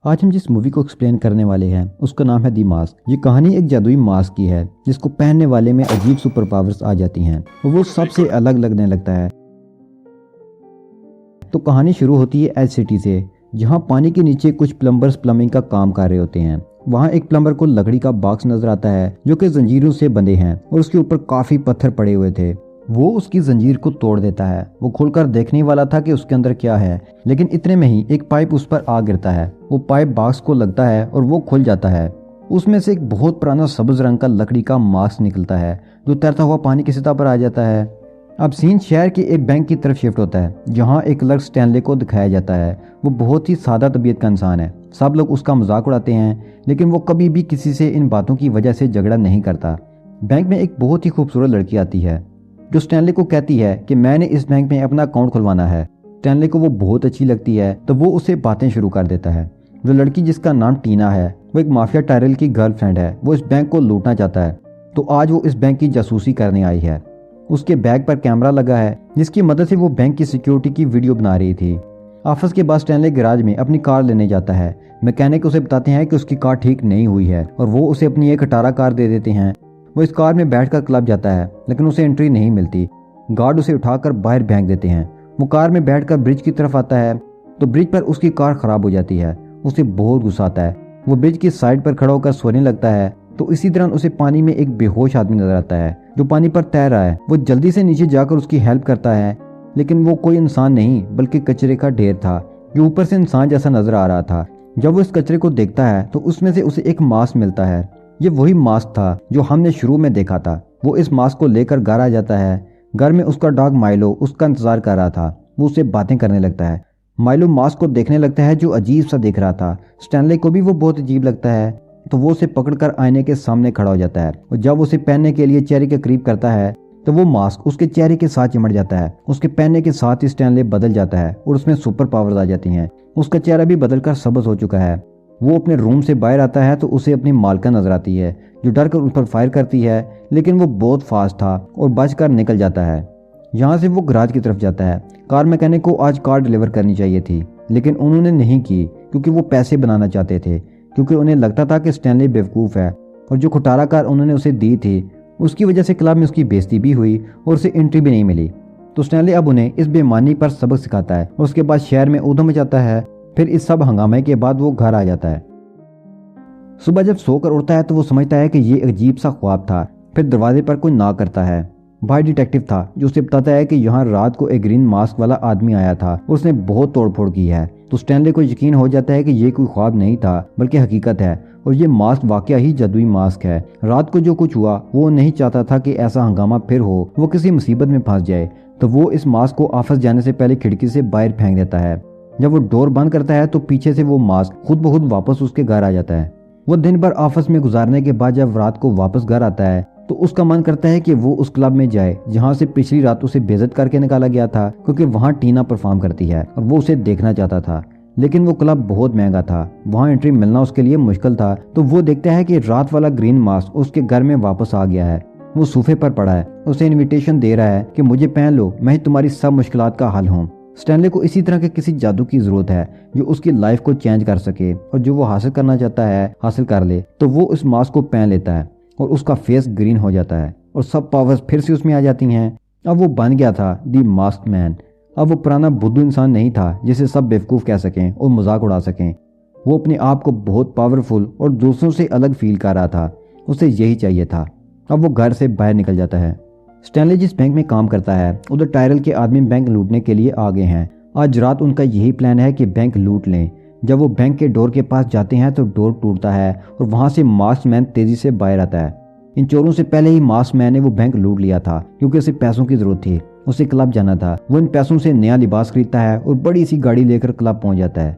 आज हम जिस मूवी को एक्सप्लेन करने वाले हैं उसका नाम है दी मास्क। ये कहानी एक जादुई मास्क की है जिसको पहनने वाले में अजीब सुपर पावर्स आ जाती हैं और वो सबसे अलग लगने लगता है। तो कहानी शुरू होती है एज सिटी से, जहाँ पानी के नीचे कुछ प्लम्बर्स प्लम्बिंग का काम कर रहे होते हैं। वहाँ एक प्लम्बर को लकड़ी का बॉक्स नजर आता है जो कि जंजीरों से बंधे हैं और उसके ऊपर काफी पत्थर पड़े हुए थे। वो उसकी जंजीर को तोड़ देता है। वो खुलकर देखने वाला था कि उसके अंदर क्या है, लेकिन इतने में ही एक पाइप उस पर आ गिरता है। वो पाइप बॉक्स को लगता है और वो खुल जाता है। उसमें से एक बहुत पुराना सब्ज रंग का लकड़ी का मास्क निकलता है जो तैरता हुआ पानी की सतह पर आ जाता है। अब सीन शहर के एक बैंक की तरफ शिफ्ट होता है जहाँ एक क्लर्क स्टैनले को दिखाया जाता है। वो बहुत ही सादा तबीयत का इंसान है। सब लोग उसका मजाक उड़ाते हैं, लेकिन वो कभी भी किसी से इन बातों की वजह से झगड़ा नहीं करता। बैंक में एक बहुत ही खूबसूरत लड़की आती है जो स्टैनले को कहती है कि मैंने इस बैंक में अपना अकाउंट खुलवाना है। स्टैनले को वो बहुत अच्छी लगती है तो वो उससे बातें शुरू कर देता है। जो लड़की जिसका नाम टीना है वो एक माफिया टायरल की गर्लफ्रेंड है। वो इस बैंक को लूटना चाहता है, तो आज वो इस बैंक की जासूसी करने आई है। उसके बैग पर कैमरा लगा है जिसकी मदद से वो बैंक की सिक्योरिटी की वीडियो बना रही थी। ऑफिस के बाद स्टैनले गैराज में अपनी कार लेने जाता है। मैकेनिक उसे बताते हैं कि उसकी कार ठीक नहीं हुई है और वो उसे अपनी एक खटारा कार दे देते हैं। वो इस कार में बैठकर क्लब जाता है, लेकिन उसे एंट्री नहीं मिलती। गार्ड उसे उठाकर बाहर फेंक देते हैं। वो कार में बैठकर ब्रिज की तरफ आता है तो ब्रिज पर उसकी कार खराब हो जाती है। उसे बहुत गुस्सा आता है। वो ब्रिज की साइड पर खड़ा होकर सोने लगता है तो इसी दौरान उसे पानी में एक बेहोश आदमी नजर आता है जो पानी पर तैर रहा है। वो जल्दी से नीचे जाकर उसकी हेल्प करता है, लेकिन वो कोई इंसान नहीं बल्कि कचरे का ढेर था जो ऊपर से इंसान जैसा नजर आ रहा था। जब वो इस कचरे को देखता है तो उसमें से उसे एक मास्क मिलता है। ये वही मास्क था जो हमने शुरू में देखा था। वो इस मास्क को लेकर घर आ जाता है। घर में उसका डॉग माइलो उसका इंतजार कर रहा था। वो उससे बातें करने लगता है। माइलो मास्क को देखने लगता है जो अजीब सा दिख रहा था। स्टैनले को भी वो बहुत अजीब लगता है, तो वो उसे पकड़कर आईने के सामने खड़ा हो जाता है और जब उसे पहनने के लिए चेहरे के करीब करता है तो वो मास्क उसके चेहरे के साथ चिमट जाता है। उसके पहनने के साथ ही स्टैनले बदल जाता है और उसमें सुपर पावर्स आ जाती हैं। उसका चेहरा भी बदलकर सब्ज हो चुका है। वो अपने रूम से बाहर आता है तो उसे अपनी मालका नजर आती है जो डर कर उस पर फायर करती है, लेकिन वो बहुत फास्ट था और बचकर निकल जाता है। यहाँ से वो गैराज की तरफ जाता है। कार मैकेनिक को आज कार डिलीवर करनी चाहिए थी, लेकिन उन्होंने नहीं की क्योंकि वो पैसे बनाना चाहते थे, क्योंकि उन्हें लगता था कि स्टैनले बेवकूफ़ है और जो खटारा कार उन्होंने उसे दी थी उसकी वजह से क्लब में उसकी बेइज्जती भी हुई और उसे एंट्री भी नहीं मिली। तो स्टैनले अब उन्हें इस बेईमानी पर सबक सिखाता है और उसके बाद शहर में ऊधम मचाता है। फिर इस सब हंगामे के बाद वो घर आ जाता है। सुबह जब सोकर उठता है तो वो समझता है कि ये अजीब सा ख्वाब था। फिर दरवाजे पर कोई नॉक करता है। बाहर डिटेक्टिव था जो उसे बताता है कि यहाँ रात को एक ग्रीन मास्क वाला आदमी आया था और उसने बहुत तोड़फोड़ की है। तो स्टैनले को यकीन हो जाता है कि ये कोई ख्वाब नहीं था बल्कि हकीकत है और ये मास्क वाकया ही जादुई मास्क है। रात को जो कुछ हुआ वो नहीं चाहता था कि ऐसा हंगामा फिर हो, वो किसी मुसीबत में फंस जाए। तो वो इस मास्क को ऑफिस जाने से पहले खिड़की से बाहर फेंक देता है। जब वो डोर बंद करता है तो पीछे से वो मास्क खुद ब खुद वापस उसके घर आ जाता है। वो दिन भर ऑफिस में गुजारने के बाद जब रात को वापस घर आता है तो उसका मन करता है कि वो उस क्लब में जाए जहाँ से पिछली रात उसे बेइज्जत करके निकाला गया था, क्योंकि वहाँ टीना परफॉर्म करती है और वो उसे देखना चाहता था। लेकिन वो क्लब बहुत महंगा था, वहाँ एंट्री मिलना उसके लिए मुश्किल था। तो वो देखता है कि रात वाला ग्रीन मास्क उसके घर में वापस आ गया है। वो सोफे पर पड़ा है, उसे इन्विटेशन दे रहा है कि मुझे पहन लो, मैं ही तुम्हारी सब मुश्किलात का हल हूँ। स्टैनले को इसी तरह के किसी जादू की जरूरत है जो उसकी लाइफ को चेंज कर सके और जो वो हासिल करना चाहता है हासिल कर ले। तो वो इस मास्क को पहन लेता है और उसका फेस ग्रीन हो जाता है और सब पावर्स फिर से उसमें आ जाती हैं। अब वो बन गया था दी मास्क मैन। अब वो पुराना बुद्धू इंसान नहीं था जिसे सब बेवकूफ़ कह सकें और मजाक उड़ा सकें। वो अपने आप को बहुत पावरफुल और दूसरों से अलग फील कर रहा था। उसे यही चाहिए था। अब वो घर से बाहर निकल जाता है। स्टैनले जिस बैंक में काम करता है उधर टायरल के आदमी बैंक लूटने के लिए आ गए हैं। आज रात उनका यही प्लान है कि बैंक लूट लें। जब वो बैंक के डोर के पास जाते हैं तो डोर टूटता है और वहां से मास्क मैन तेजी से बाहर आता है। इन चोरों से पहले ही मास्क मैन ने वो बैंक लूट लिया था क्योंकि उसे पैसों की जरूरत थी। उसे क्लब जाना था। वो इन पैसों से नया लिबास खरीदता है और बड़ी सी गाड़ी लेकर क्लब पहुंच जाता है।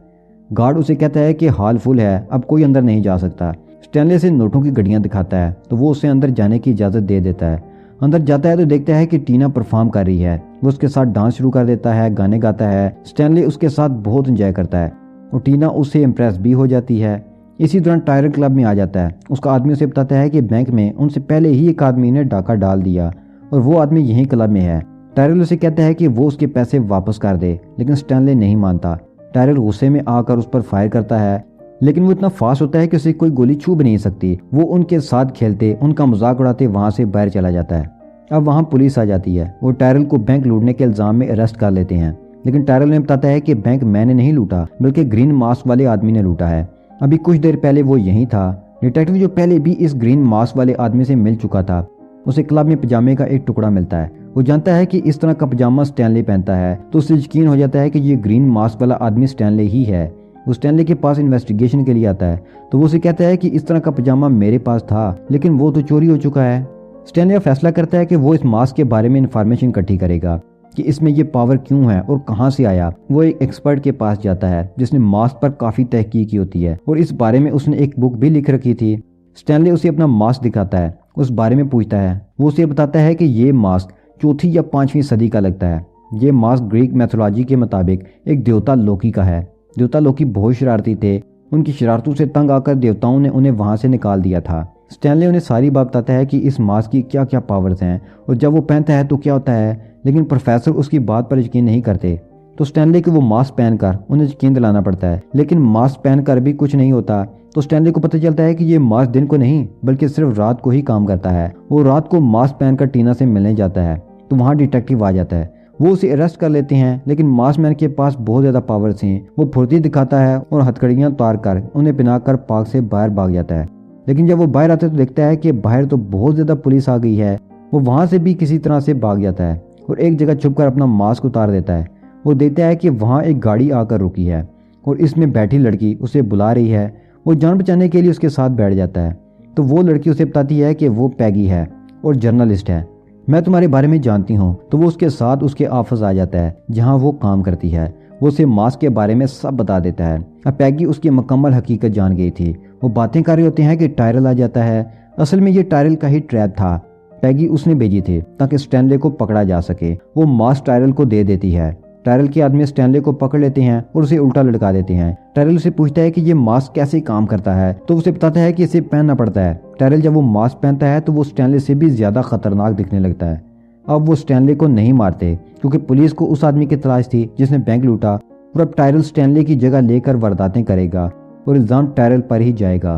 गार्ड उसे कहता है कि हॉल फुल है, अब कोई अंदर नहीं जा सकता। स्टैनले से नोटों की घड़ियां दिखाता है तो वो उसे अंदर जाने की इजाजत दे देता है। अंदर जाता है तो देखता है कि टीना परफॉर्म कर रही है। वो उसके साथ डांस शुरू कर देता है, गाने गाता है। स्टैनले उसके साथ बहुत एंजॉय करता है और टीना उससे इम्प्रेस भी हो जाती है। इसी दौरान टायरल क्लब में आ जाता है। उसका आदमी उसे बताता है कि बैंक में उनसे पहले ही एक आदमी ने डाका डाल दिया और वो आदमी यही क्लब में है। टायरल उसे कहता है कि वो उसके पैसे वापस कर दे, लेकिन स्टैनले नहीं मानता। टायरल गुस्से में आकर उस पर फायर करता है, लेकिन वो इतना फास्ट होता है कि उसे कोई गोली छू भी नहीं सकती। वो उनके साथ खेलते, उनका मजाक उड़ाते वहां से बाहर चला जाता है। अब वहां पुलिस आ जाती है। वो टायरल को बैंक लूटने के इल्जाम में अरेस्ट कर लेते हैं, लेकिन टायरल ने बताता है कि बैंक मैंने नहीं लूटा बल्कि ग्रीन मास्क वाले आदमी ने लूटा है। अभी कुछ देर पहले वो यहीं था। डिटेक्टिव जो पहले भी इस ग्रीन मास्क वाले आदमी से मिल चुका था, उसे क्लब में पजामे का एक टुकड़ा मिलता है। वो जानता है कि इस तरह का पजामा स्टैनली पहनता है, तो उसे यकीन हो जाता है कि ये ग्रीन मास्क वाला आदमी स्टैनली ही है। वो स्टैनली के पास इन्वेस्टिगेशन के लिए आता है, तो वो उसे कहता है कि इस तरह का पजामा मेरे पास था, लेकिन वो तो चोरी हो चुका है। स्टैनली फैसला करता है कि वो इस मास्क के बारे में इंफॉर्मेशन इकट्ठी करेगा कि इसमें ये पावर क्यों है और कहाँ से आया। वो एक एक्सपर्ट के पास जाता है जिसने मास्क पर काफी तहकीक की होती है और इस बारे में उसने एक बुक भी लिख रखी थी। स्टैनली उसे अपना मास्क दिखाता है, उस बारे में पूछता है। वो उसे बताता है कि ये मास्क 4वीं या 5वीं सदी का लगता है। ये मास्क ग्रीक मैथोलॉजी के मुताबिक एक देवता लोकी का है। देवता लोकी बहुत शरारती थे। उनकी शरारतों से तंग आकर देवताओं ने उन्हें वहां से निकाल दिया था। स्टैनली उन्हें सारी बात बताता है कि इस मास्क की क्या क्या पावर्स हैं और जब वो पहनता है तो क्या होता है, लेकिन प्रोफेसर उसकी बात पर यकीन नहीं करते। तो स्टैनली को वो मास्क पहनकर उन्हें यकीन दिलाना पड़ता है, लेकिन मास्क पहनकर भी कुछ नहीं होता। तो स्टैनली को पता चलता है कि ये मास्क दिन को नहीं बल्कि सिर्फ रात को ही काम करता है। वो रात को मास्क पहनकर टीना से मिलने जाता है, तो वहाँ डिटेक्टिव आ जाता है। वो उसे अरेस्ट कर लेते हैं, लेकिन मास्क मैन के पास बहुत ज्यादा पावर्स हैं। वो फुर्ती दिखाता है और हथकड़ियां उतार कर उन्हें पहनाकर पार्क से बाहर भाग जाता है। लेकिन जब वो बाहर आता है तो देखता है कि बाहर तो बहुत ज्यादा पुलिस आ गई है। वो वहां से भी किसी तरह से भाग जाता है और एक जगह छुपकर अपना मास्क उतार देता है। वो देखता है कि वहाँ एक गाड़ी आकर रुकी है और इसमें बैठी लड़की उसे बुला रही है। वो जान बचाने के लिए उसके साथ बैठ जाता है, तो वो लड़की उसे बताती है कि वो पैगी है और जर्नलिस्ट है, मैं तुम्हारे बारे में जानती हूँ। तो वो उसके साथ उसके ऑफिस आ जाता है जहाँ वो काम करती है। वो उसे मास्क के बारे में सब बता देता है। अब पैगी उसकी मुकम्मल हकीकत जान गई थी। वो बातें कर रहे होते हैं कि टायरल आ जाता है। असल में ये टायरल का ही ट्रैप था। पैगी उसने भेजी थी ताकि स्टैनले को पकड़ा जा सके। वो मास्क टायरल को दे देती है। टायरल के आदमी स्टैनले को पकड़ लेते हैं और उसे उल्टा लटका देते हैं। टायरल उसे पूछता है कि ये मास्क कैसे काम करता है, तो उसे बताता है कि इसे पहनना पड़ता है। टायरल जब वो मास्क पहनता है तो वो स्टैनले से भी ज्यादा खतरनाक दिखने लगता है। अब वो स्टैनले को नहीं मारते क्योंकि पुलिस को उस आदमी की तलाश थी जिसने बैंक लूटा, और अब टायरल स्टैनले की जगह लेकर वारदातें करेगा और इल्जाम टायरल पर ही जाएगा।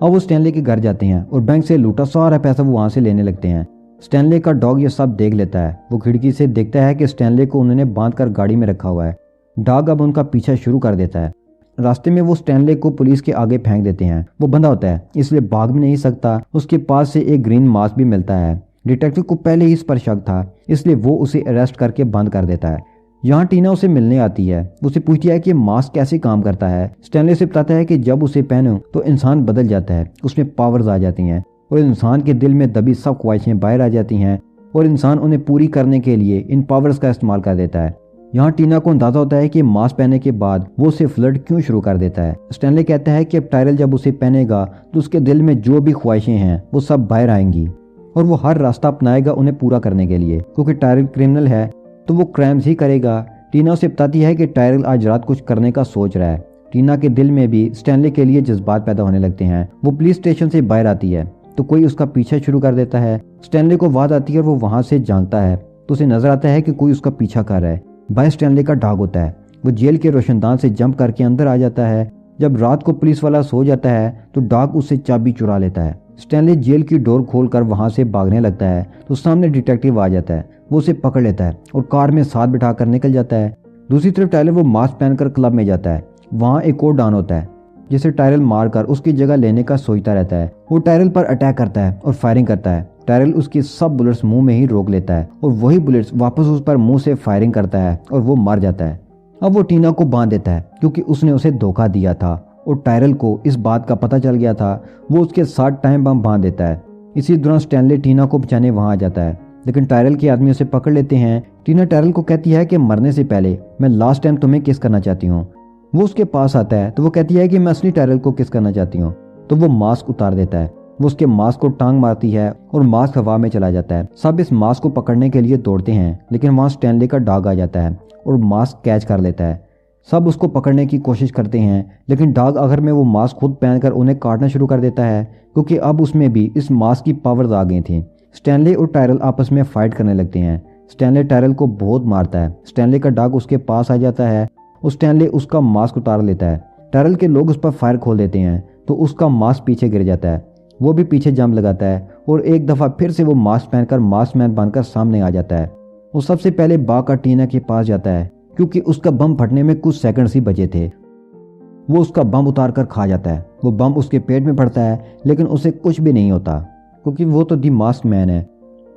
अब वो स्टैनले के घर जाते हैं और बैंक से लूटा सारा पैसा वो वहां से लेने लगते हैं। स्टैनले का डॉग ये सब देख लेता है। वो खिड़की से देखता है कि स्टैनले को उन्होंने बांधकर गाड़ी में रखा हुआ है। डॉग अब उनका पीछा शुरू कर देता है। रास्ते में वो स्टैनले को पुलिस के आगे फेंक देते हैं। वो बंधा होता है इसलिए भाग भी नहीं सकता। उसके पास से एक ग्रीन मास्क भी मिलता है। डिटेक्टिव को पहले ही इस पर शक था, इसलिए वो उसे अरेस्ट करके बंद कर देता है। यहाँ टीना उसे मिलने आती है। उसे पूछती है कि मास्क कैसे काम करता है। स्टैनले से बताता है कि जब उसे पहनो तो इंसान बदल जाता है, उसमें पावर्स आ जाती हैं और इंसान के दिल में दबी सब ख्वाहिशें बाहर आ जाती हैं और इंसान उन्हें पूरी करने के लिए इन पावर्स का इस्तेमाल कर देता है। यहाँ टीना को अंदाजा होता है कि मास्क पहनने के बाद वो उसे फ्लर्ट क्यों शुरू कर देता है। स्टैनले कहता है कि अब टायरल जब उसे पहनेगा तो उसके दिल में जो भी ख्वाहिशें हैं वो सब बाहर आएंगी और वो हर रास्ता अपनाएगा उन्हें पूरा करने के लिए। क्योंकि टायरल क्रिमिनल है तो वो क्राइम्स ही करेगा। टीना उसे बताती है कि टायरल आज रात कुछ करने का सोच रहा है। टीना के दिल में भी स्टैनले के लिए जज्बात पैदा होने लगते हैं। वो पुलिस स्टेशन से बाहर आती है तो कोई उसका पीछा शुरू कर देता है। स्टैनले को वाद आती है और वो वहां से झांकता है तो उसे नजर आता है कि कोई उसका पीछा कर रहा है। बाहर स्टैनले का डॉग होता है। वो जेल के रोशनदान से जंप करके अंदर आ जाता है। जब रात को पुलिस वाला सो जाता है तो डॉग उससे चाबी चुरा लेता है। स्टैनली जेल की डोर खोलकर वहां से भागने लगता है तो सामने डिटेक्टिव आ जाता है। वो उसे पकड़ लेता है और कार में साथ बिठाकर निकल जाता है। दूसरी तरफ टायरल वो मास्क पहनकर क्लब में जाता है। वहाँ एक और डॉन होता है जिसे टायरल मारकर उसकी जगह लेने का सोचता रहता है। वो टायरल पर अटैक करता है और फायरिंग करता है। टायरल उसकी सब बुलेट्स मुंह में ही रोक लेता है और वही बुलेट्स वापस उस पर मुंह से फायरिंग करता है और वो मर जाता है। अब वो टीना को बांध देता है क्योंकि उसने उसे धोखा दिया था और टायरल को इस बात का पता चल गया था। वो उसके साथ टाइम बम बांध देता है। इसी दौरान स्टैनले टीना को बचाने वहां आ जाता है, लेकिन टायरल के आदमी उसे पकड़ लेते हैं। टीना टायरल को कहती है कि मरने से पहले मैं लास्ट टाइम तुम्हें किस करना चाहती हूँ। वो उसके पास आता है तो वो कहती है कि मैं असली टायरल को किस करना चाहती हूँ। तो वो मास्क उतार देता है। वो उसके मास्क को टांग मारती है और मास्क हवा में चला जाता है। सब इस मास्क को पकड़ने के लिए दौड़ते हैं, लेकिन वहां स्टैनले का डॉग आ जाता है और मास्क कैच कर लेता है। सब उसको पकड़ने की कोशिश करते हैं, लेकिन डॉग आखिर में वो मास्क खुद पहनकर उन्हें काटना शुरू कर देता है क्योंकि अब उसमें भी इस मास्क की पावर्स आ गई थी। स्टैनले और टायरल आपस में फाइट करने लगते हैं। स्टैनले टायरल को बहुत मारता है। स्टैनले का डॉग उसके पास आ जाता है और स्टैनले उसका मास्क उतार लेता है। टेरल के लोग उस पर फायर खोल देते हैं तो उसका मास्क पीछे गिर जाता है। वो भी पीछे जंप लगाता है और एक दफ़ा फिर से वो मास्क पहनकर मास्क मैन बनकर सामने आ जाता है। वो सबसे पहले बाका टीना के पास जाता है क्योंकि उसका बम फटने में कुछ सेकंड्स ही बचे थे। वो उसका बम उतार कर खा जाता है। वो बम उसके पेट में पड़ता है लेकिन उसे कुछ भी नहीं होता क्योंकि वो तो दी मास्क मैन है।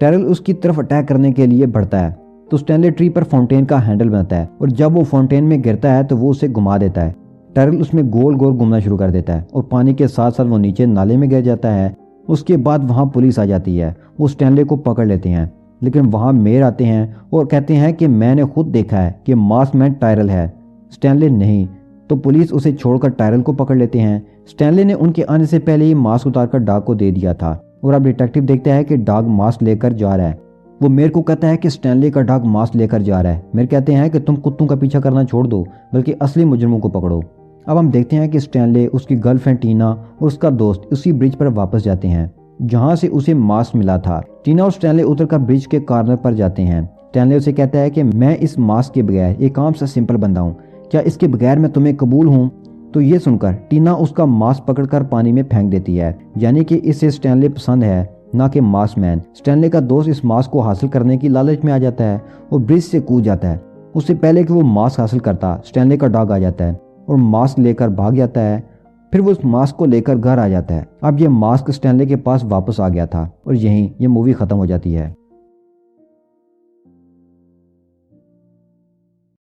टेरल उसकी तरफ अटैक करने के लिए बढ़ता है तो स्टैनले ट्री पर फाउंटेन का हैंडल बनाता है और जब वो फाउंटेन में गिरता है तो वो उसे घुमा देता है। टेरल उसमें गोल गोल घूमना शुरू कर देता है और पानी के साथ साथ वो नीचे नाले में गिर जाता है। उसके बाद वहाँ पुलिस आ जाती है। वो स्टैनले को पकड़ लेते हैं लेकिन वहाँ मेयर आते हैं और कहते हैं कि मैंने खुद देखा है कि मास्क मैन टायरल है, स्टैनले नहीं। तो पुलिस उसे छोड़कर टायरल को पकड़ लेते हैं। स्टैनले ने उनके आने से पहले ही मास्क उतारकर डॉग को दे दिया था और अब डिटेक्टिव देखता है कि डॉग मास्क लेकर जा रहा है। वो मेयर को कहता है कि स्टैनले का डॉग मास्क लेकर जा रहा है। मेयर कहते हैं कि तुम कुत्तों का पीछा करना छोड़ दो बल्कि असली मुजरिमों को पकड़ो। अब हम देखते हैं कि स्टैनले, उसकी गर्लफ्रेंड टीना और उसका दोस्त उसी ब्रिज पर वापस जाते हैं जहां से उसे मास्क मिला था। टीना और स्टैनले उतरकर ब्रिज के कॉर्नर पर जाते हैं। स्टैनले उसे कहता है कि मैं इस मास्क के बगैर एक आम सा सिंपल बंदा हूँ, क्या इसके बगैर मैं तुम्हें कबूल हूँ? तो ये सुनकर टीना उसका मास्क पकड़कर पानी में फेंक देती है, यानी कि इसे स्टैनले पसंद है ना कि मास्क मैन। स्टैनले का दोस्त इस मास्क को हासिल करने की लालच में आ जाता है और ब्रिज से कूद जाता है। उससे पहले कि वो मास्क हासिल करता, स्टैनले का डॉग आ जाता है और मास्क लेकर भाग जाता है। फिर वो उस मास्क को लेकर घर आ जाता है। अब ये मास्क स्टैनले के पास वापस आ गया था और यहीं ये मूवी खत्म हो जाती है।